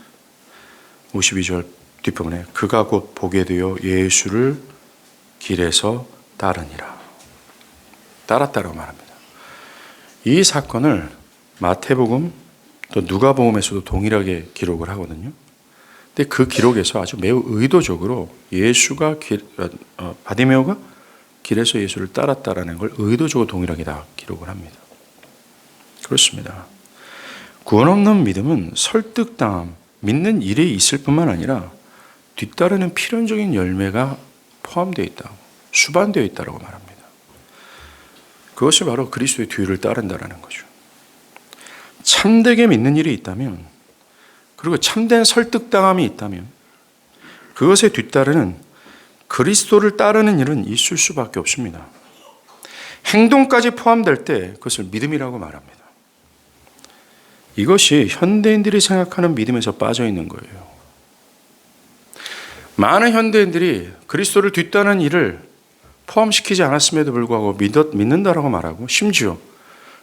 52절 뒷부분에 그가 곧 보게 되어 예수를 길에서 따르니라. 따랐다고 말합니다. 이 사건을 마태복음 또 누가복음에서도 동일하게 기록을 하거든요. 근데 그 기록에서 아주 매우 의도적으로 바디메오가 길에서 예수를 따랐다라는 걸 의도적으로 동일하게 다 기록을 합니다. 그렇습니다. 구원 없는 믿음은 설득당함, 믿는 일이 있을 뿐만 아니라 뒤따르는 필연적인 열매가 포함되어 있다, 수반되어 있다고 말합니다. 그것이 바로 그리스도의 뒤를 따른다라는 거죠. 참되게 믿는 일이 있다면, 그리고 참된 설득당함이 있다면 그것에 뒤따르는 그리스도를 따르는 일은 있을 수밖에 없습니다. 행동까지 포함될 때 그것을 믿음이라고 말합니다. 이것이 현대인들이 생각하는 믿음에서 빠져 있는 거예요. 많은 현대인들이 그리스도를 뒤따르는 일을 포함시키지 않았음에도 불구하고 믿는다라고 말하고 심지어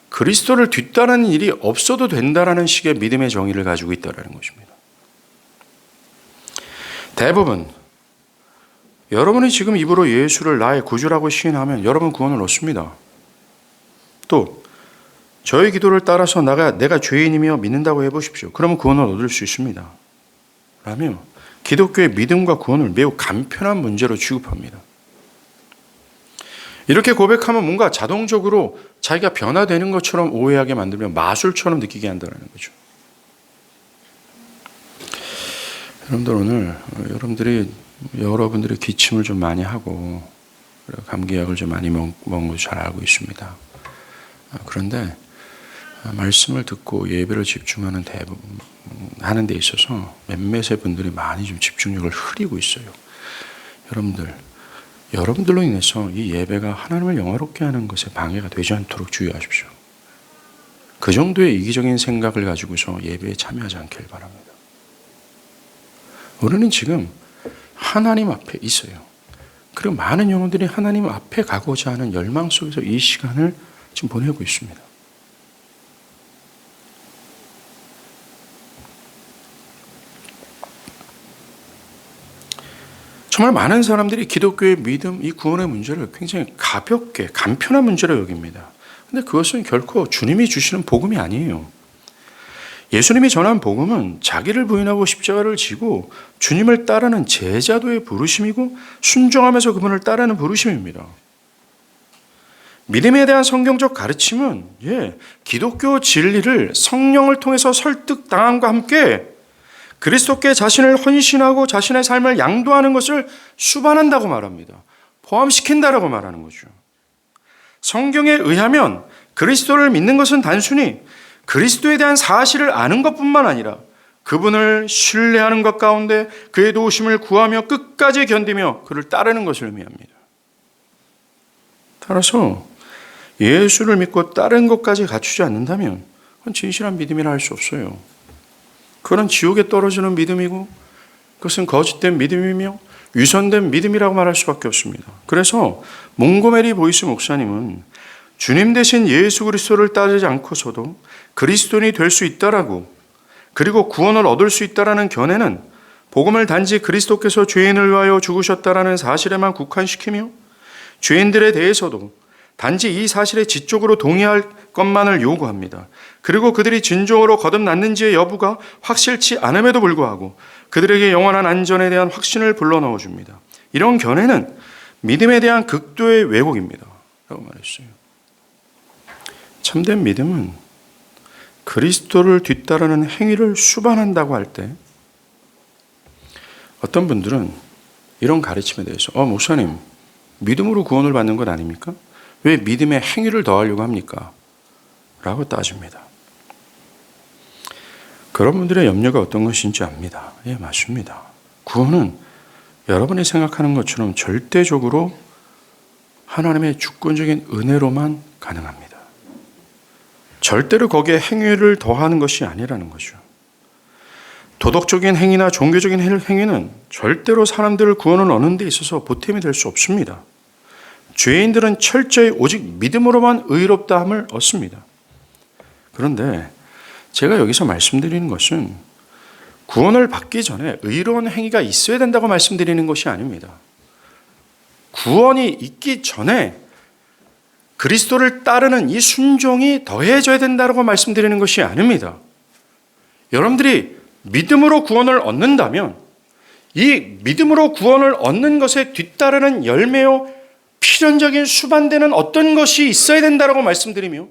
그리스도를 뒤따르는 일이 없어도 된다라는 식의 믿음의 정의를 가지고 있다는 것입니다. 대부분 여러분이 지금 입으로 예수를 나의 구주라고 시인하면 여러분 구원을 얻습니다. 또 저의 기도를 따라서 내가 죄인이며 믿는다고 해보십시오. 그러면 구원을 얻을 수 있습니다. 라며 기독교의 믿음과 구원을 매우 간편한 문제로 취급합니다. 이렇게 고백하면 뭔가 자동적으로 자기가 변화되는 것처럼 오해하게 만들며 마술처럼 느끼게 한다는 거죠. 여러분들 오늘 여러분들이 여러분들이 기침을 좀 많이 하고 감기약을 좀 많이 먹은 거 잘 알고 있습니다. 그런데 말씀을 듣고 예배를 집중하는 하는 데 있어서 몇몇의 분들이 많이 좀 집중력을 흐리고 있어요. 여러분들로 인해서 이 예배가 하나님을 영화롭게 하는 것에 방해가 되지 않도록 주의하십시오. 그 정도의 이기적인 생각을 가지고서 예배에 참여하지 않길 바랍니다. 우리는 지금 하나님 앞에 있어요. 그리고 많은 영혼들이 하나님 앞에 가고자 하는 열망 속에서 이 시간을 지금 보내고 있습니다. 정말 많은 사람들이 기독교의 믿음, 이 구원의 문제를 굉장히 가볍게, 간편한 문제로 여깁니다. 근데 그것은 결코 주님이 주시는 복음이 아니에요. 예수님이 전한 복음은 자기를 부인하고 십자가를 지고 주님을 따르는 제자도의 부르심이고 순종하면서 그분을 따르는 부르심입니다. 믿음에 대한 성경적 가르침은 기독교 진리를 성령을 통해서 설득당함과 함께 그리스도께 자신을 헌신하고 자신의 삶을 양도하는 것을 수반한다고 말합니다. 포함시킨다라고 말하는 거죠. 성경에 의하면 그리스도를 믿는 것은 단순히 그리스도에 대한 사실을 아는 것뿐만 아니라 그분을 신뢰하는 것 가운데 그의 도우심을 구하며 끝까지 견디며 그를 따르는 것을 의미합니다. 따라서 예수를 믿고 따르는 것까지 갖추지 않는다면 그건 진실한 믿음이라 할 수 없어요. 그건 지옥에 떨어지는 믿음이고 그것은 거짓된 믿음이며 위선된 믿음이라고 말할 수밖에 없습니다. 그래서 몽고메리 보이스 목사님은 주님 대신 예수 그리스도를 따르지 않고서도 그리스도인이 될 수 있다라고, 그리고 구원을 얻을 수 있다라는 견해는 복음을 단지 그리스도께서 죄인을 위하여 죽으셨다라는 사실에만 국한시키며 죄인들에 대해서도 단지 이 사실에 지적으로 동의할 것만을 요구합니다. 그리고 그들이 진정으로 거듭났는지의 여부가 확실치 않음에도 불구하고 그들에게 영원한 안전에 대한 확신을 불러넣어 줍니다. 이런 견해는 믿음에 대한 극도의 왜곡입니다. 라고 말했어요. 참된 믿음은 그리스도를 뒤따르는 행위를 수반한다고 할 때 어떤 분들은 이런 가르침에 대해서 목사님, 믿음으로 구원을 받는 것 아닙니까? 왜 믿음의 행위를 더하려고 합니까? 라고 따집니다. 그런 분들의 염려가 어떤 것인지 압니다. 맞습니다. 구원은 여러분이 생각하는 것처럼 절대적으로 하나님의 주권적인 은혜로만 가능합니다. 절대로 거기에 행위를 더하는 것이 아니라는 거죠. 도덕적인 행위나 종교적인 행위는 절대로 사람들을 구원을 얻는 데 있어서 보탬이 될 수 없습니다. 죄인들은 철저히 오직 믿음으로만 의롭다함을 얻습니다. 그런데 제가 여기서 말씀드리는 것은 구원을 받기 전에 의로운 행위가 있어야 된다고 말씀드리는 것이 아닙니다. 구원이 있기 전에 그리스도를 따르는 이 순종이 더해져야 된다고 말씀드리는 것이 아닙니다. 여러분들이 믿음으로 구원을 얻는다면 이 믿음으로 구원을 얻는 것에 뒤따르는 열매요 필연적인 수반되는 어떤 것이 있어야 된다고 말씀드리며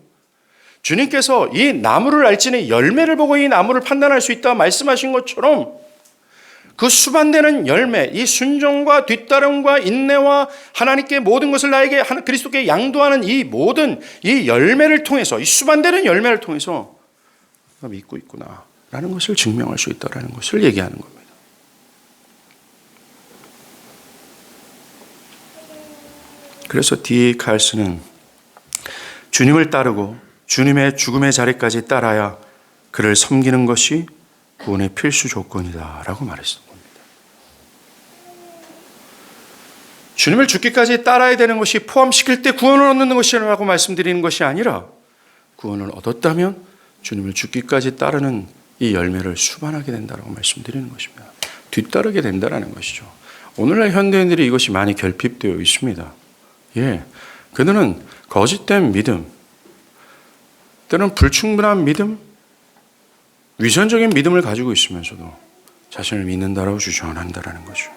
주님께서 이 나무를 알지니 열매를 보고 이 나무를 판단할 수 있다 말씀하신 것처럼 그 수반되는 열매, 이 순종과 뒤따름과 인내와 하나님께 모든 것을 나에게 그리스도께 양도하는 이 모든 이 열매를 통해서, 이 수반되는 열매를 통해서 내가 믿고 있구나라는 것을 증명할 수 있다라는 것을 얘기하는 겁니다. 그래서 D. 칼슨은 주님을 따르고 주님의 죽음의 자리까지 따라야 그를 섬기는 것이 구원의 필수 조건이다라고 말했습니다. 주님을 죽기까지 따라야 되는 것이 포함시킬 때 구원을 얻는 것이라고 말씀드리는 것이 아니라 구원을 얻었다면 주님을 죽기까지 따르는 이 열매를 수반하게 된다고 말씀드리는 것입니다. 뒤따르게 된다는 것이죠. 오늘날 현대인들이 이것이 많이 결핍되어 있습니다. 그들은 거짓된 믿음, 때로는 불충분한 믿음, 위선적인 믿음을 가지고 있으면서도 자신을 믿는다라고 주장을 한다는 거죠.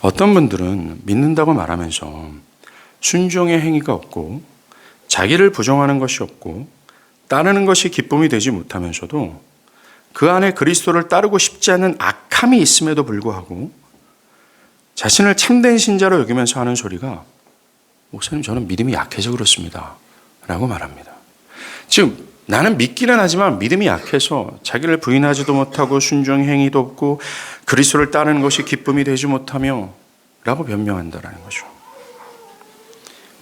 어떤 분들은 믿는다고 말하면서 순종의 행위가 없고 자기를 부정하는 것이 없고 따르는 것이 기쁨이 되지 못하면서도 그 안에 그리스도를 따르고 싶지 않은 악함이 있음에도 불구하고 자신을 참된 신자로 여기면서 하는 소리가 목사님 저는 믿음이 약해서 그렇습니다 라고 말합니다. 즉 나는 믿기는 하지만 믿음이 약해서 자기를 부인하지도 못하고 순종 행위도 없고 그리스도를 따르는 것이 기쁨이 되지 못하며 라고 변명한다라는 거죠.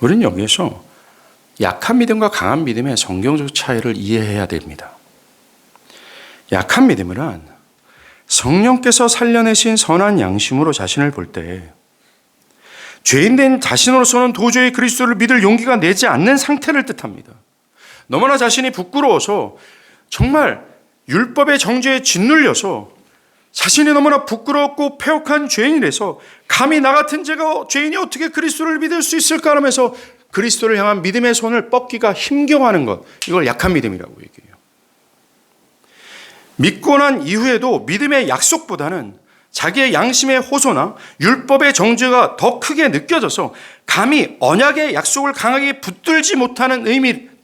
우리는 여기에서 약한 믿음과 강한 믿음의 성경적 차이를 이해해야 됩니다. 약한 믿음은 성령께서 살려내신 선한 양심으로 자신을 볼 때 죄인된 자신으로서는 도저히 그리스도를 믿을 용기가 내지 않는 상태를 뜻합니다. 너무나 자신이 부끄러워서 정말 율법의 정죄에 짓눌려서 자신이 너무나 부끄럽고 패역한 죄인이라서 감히 나 같은 죄인이 어떻게 그리스도를 믿을 수 있을까 하면서 그리스도를 향한 믿음의 손을 뻗기가 힘겨워하는 것, 이걸 약한 믿음이라고 얘기해요. 믿고 난 이후에도 믿음의 약속보다는 자기의 양심의 호소나 율법의 정죄가 더 크게 느껴져서 감히 언약의 약속을 강하게 붙들지 못하는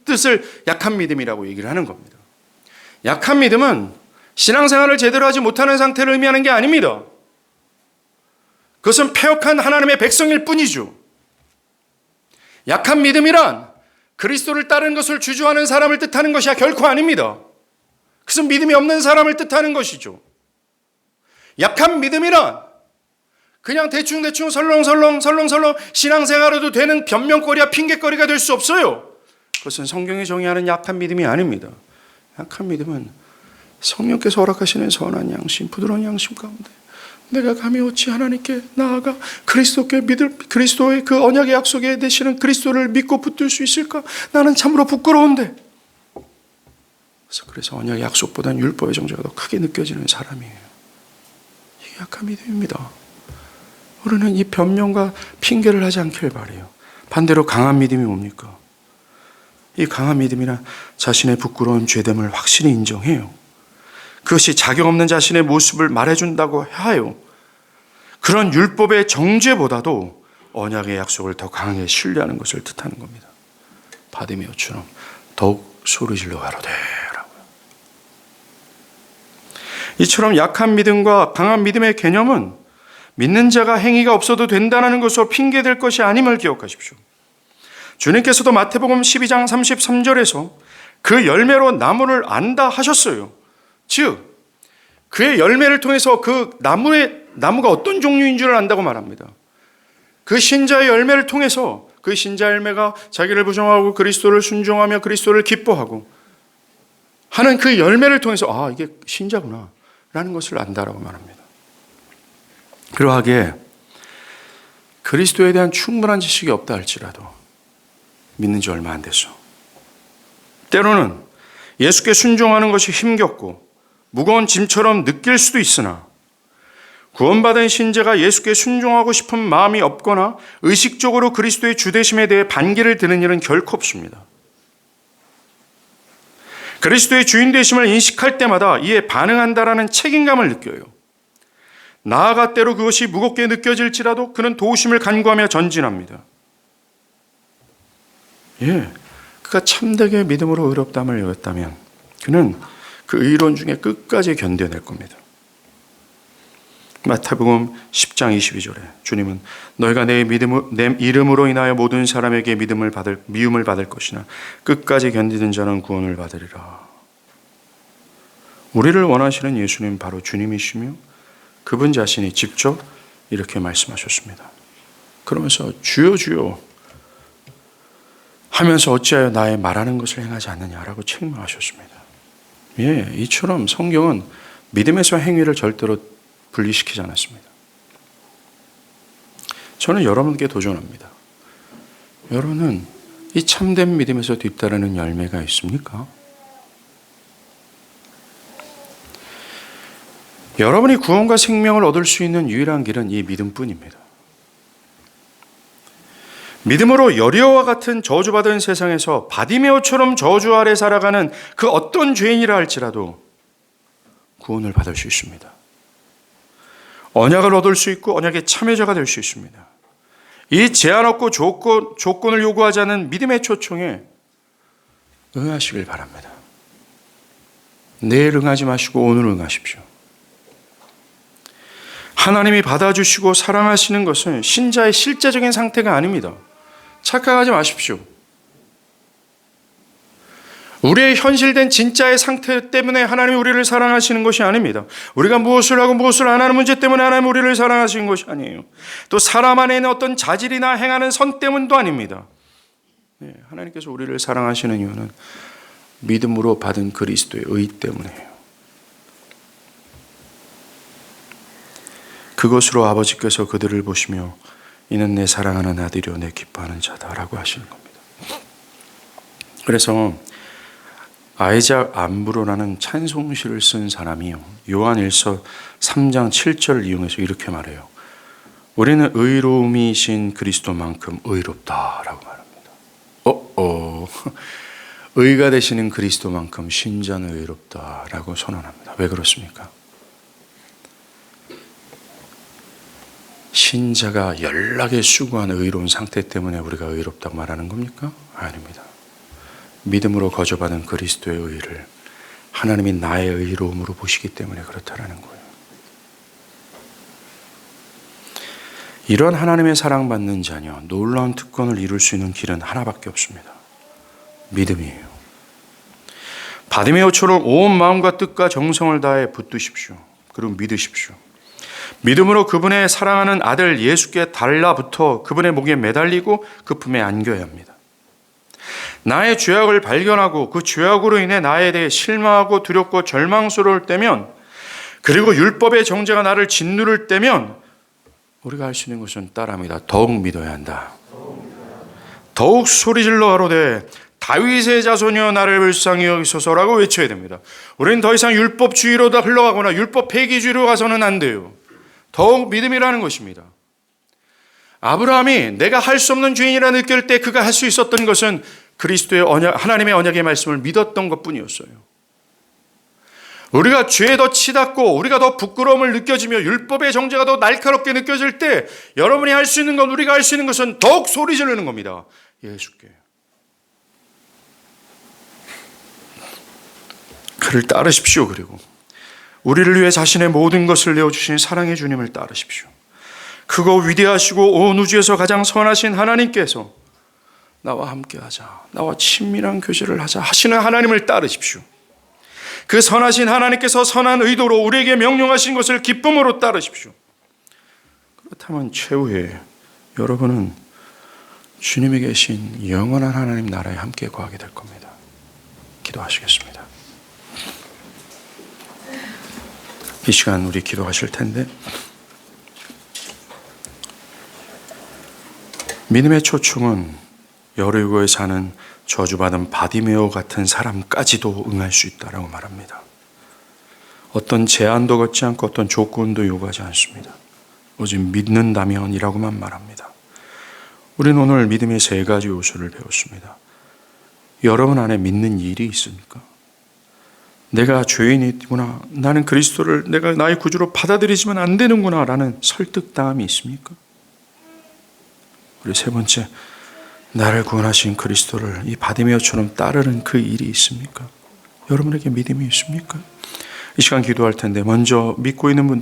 뜻을 약한 믿음이라고 얘기를 하는 겁니다. 약한 믿음은 신앙생활을 제대로 하지 못하는 상태를 의미하는 게 아닙니다. 그것은 패역한 하나님의 백성일 뿐이죠. 약한 믿음이란 그리스도를 따르는 것을 주저하는 사람을 뜻하는 것이 결코 아닙니다. 그것은 믿음이 없는 사람을 뜻하는 것이죠. 약한 믿음이란 그냥 대충 설렁설렁 신앙생활해도 되는 변명거리와 핑계거리가 될 수 없어요. 그것은 성경이 정의하는 약한 믿음이 아닙니다. 약한 믿음은 성령께서 허락하시는 선한 양심, 부드러운 양심 가운데 내가 감히 어찌 하나님께 나아가 그리스도의 그 언약의 약속에 되시는 그리스도를 믿고 붙들 수 있을까? 나는 참으로 부끄러운데. 그래서 언약의 약속보다는 율법의 정죄가 더 크게 느껴지는 사람이에요. 이게 약한 믿음입니다. 우리는 이 변명과 핑계를 하지 않길 바라요. 반대로 강한 믿음이 뭡니까? 이 강한 믿음이나 자신의 부끄러운 죄됨을 확실히 인정해요. 그것이 자격 없는 자신의 모습을 말해준다고 하여 그런 율법의 정죄보다도 언약의 약속을 더 강하게 신뢰하는 것을 뜻하는 겁니다. 바디메오처럼 더욱 소리질러 가로되라고요. 이처럼 약한 믿음과 강한 믿음의 개념은 믿는 자가 행위가 없어도 된다는 것으로 핑계될 것이 아님을 기억하십시오. 주님께서도 마태복음 12장 33절에서 그 열매로 나무를 안다 하셨어요. 즉 그의 열매를 통해서 그 나무가 어떤 종류인 줄을 안다고 말합니다. 그 신자의 열매를 통해서 그 신자 열매가 자기를 부정하고 그리스도를 순종하며 그리스도를 기뻐하고 하는 그 열매를 통해서 이게 신자구나 라는 것을 안다라고 말합니다. 그러하기에 그리스도에 대한 충분한 지식이 없다 할지라도 믿는 지 얼마 안 됐어. 때로는 예수께 순종하는 것이 힘겹고 무거운 짐처럼 느낄 수도 있으나 구원받은 신자가 예수께 순종하고 싶은 마음이 없거나 의식적으로 그리스도의 주되심에 대해 반기를 드는 일은 결코 없습니다. 그리스도의 주인 되심을 인식할 때마다 이에 반응한다라는 책임감을 느껴요. 나아가 때로 그것이 무겁게 느껴질지라도 그는 도우심을 간구하며 전진합니다. 그가 참되게 믿음으로 의롭다함을 여겼다면 그는 그 의로운 중에 끝까지 견뎌낼 겁니다. 마태복음 10장 22절에 주님은 너희가 내 이름으로 인하여 모든 사람에게 미움을 받을 것이나 끝까지 견디는 자는 구원을 받으리라. 우리를 원하시는 예수님 바로 주님이시며 그분 자신이 직접 이렇게 말씀하셨습니다. 그러면서 주여 주여 하면서 어찌하여 나의 말하는 것을 행하지 않느냐라고 책망하셨습니다. 이처럼 성경은 믿음에서 행위를 절대로 분리시키지 않았습니다. 저는 여러분께 도전합니다. 여러분은 이 참된 믿음에서 뒤따르는 열매가 있습니까? 여러분이 구원과 생명을 얻을 수 있는 유일한 길은 이 믿음뿐입니다. 믿음으로 여리오와 같은 저주받은 세상에서 바디메오처럼 저주 아래 살아가는 그 어떤 죄인이라 할지라도 구원을 받을 수 있습니다. 언약을 얻을 수 있고 언약의 참여자가 될 수 있습니다. 이 제한 없고 조건을 요구하지 않는 믿음의 초청에 응하시길 바랍니다. 내일 응하지 마시고 오늘 응하십시오. 하나님이 받아주시고 사랑하시는 것은 신자의 실제적인 상태가 아닙니다. 착각하지 마십시오. 우리의 현실된 진짜의 상태 때문에 하나님이 우리를 사랑하시는 것이 아닙니다. 우리가 무엇을 하고 무엇을 안 하는 문제 때문에 하나님이 우리를 사랑하시는 것이 아니에요. 또 사람 안에 있는 어떤 자질이나 행하는 선 때문도 아닙니다. 하나님께서 우리를 사랑하시는 이유는 믿음으로 받은 그리스도의 의 때문이에요. 그것으로 아버지께서 그들을 보시며 이는 내 사랑하는 아들이요 내 기뻐하는 자다라고 하시는 겁니다. 그래서 아이작 암브로라는 찬송시를 쓴 사람이요, 요한일서 3장 7절을 이용해서 이렇게 말해요. 우리는 의로움이신 그리스도만큼 의롭다라고 말합니다. 의가 되시는 그리스도만큼 신자는 의롭다라고 선언합니다. 왜 그렇습니까? 신자가 연락에 수고한 의로운 상태 때문에 우리가 의롭다고 말하는 겁니까? 아닙니다. 믿음으로 거저받은 그리스도의 의를 하나님이 나의 의로움으로 보시기 때문에 그렇다라는 거예요. 이런 하나님의 사랑받는 자녀, 놀라운 특권을 이룰 수 있는 길은 하나밖에 없습니다. 믿음이에요. 바디메오처럼 온 마음과 뜻과 정성을 다해 붙드십시오. 그리고 믿으십시오. 믿음으로 그분의 사랑하는 아들 예수께 달라붙어 그분의 목에 매달리고 그 품에 안겨야 합니다. 나의 죄악을 발견하고 그 죄악으로 인해 나에 대해 실망하고 두렵고 절망스러울 때면, 그리고 율법의 정죄가 나를 짓누를 때면 우리가 할 수 있는 것은 따라합니다. 더욱 믿어야 한다. 더욱 소리질러 가로되 다윗의 자손이여 나를 불쌍히 여기소서라고 외쳐야 됩니다. 우리는 더 이상 율법주의로 흘러가거나 율법 폐기주의로 가서는 안 돼요. 더욱 믿음이라는 것입니다. 아브라함이 내가 할 수 없는 죄인이라 느낄 때 그가 할 수 있었던 것은 그리스도의 언약, 하나님의 언약의 말씀을 믿었던 것뿐이었어요. 우리가 죄에 더 치닫고 우리가 더 부끄러움을 느껴지며 율법의 정죄가 더 날카롭게 느껴질 때 여러분이 할 수 있는 건, 우리가 할 수 있는 것은 더욱 소리 지르는 겁니다. 예수께. 그를 따르십시오. 그리고 우리를 위해 자신의 모든 것을 내어주신 사랑의 주님을 따르십시오. 크고 위대하시고 온 우주에서 가장 선하신 하나님께서 나와 함께하자, 나와 친밀한 교제를 하자 하시는 하나님을 따르십시오. 그 선하신 하나님께서 선한 의도로 우리에게 명령하신 것을 기쁨으로 따르십시오. 그렇다면 최후에 여러분은 주님이 계신 영원한 하나님 나라에 함께 거하게 될 겁니다. 기도하시겠습니다. 이 시간 우리 기도하실 텐데, 믿음의 초청은 여리고에 사는 저주받은 바디메오 같은 사람까지도 응할 수 있다라고 말합니다. 어떤 제한도 걷지 않고 어떤 조건도 요구하지 않습니다. 오직 믿는다면이라고만 말합니다. 우리는 오늘 믿음의 세 가지 요소를 배웠습니다. 여러분 안에 믿는 일이 있습니까? 내가 죄인이구나, 나는 그리스도를 내가 나의 구주로 받아들이지만 안 되는구나 라는 설득감이 있습니까? 그리고 세 번째, 나를 구원하신 그리스도를 이 바디메오처럼 따르는 그 일이 있습니까? 여러분에게 믿음이 있습니까? 이 시간 기도할 텐데, 먼저 믿고 있는 분들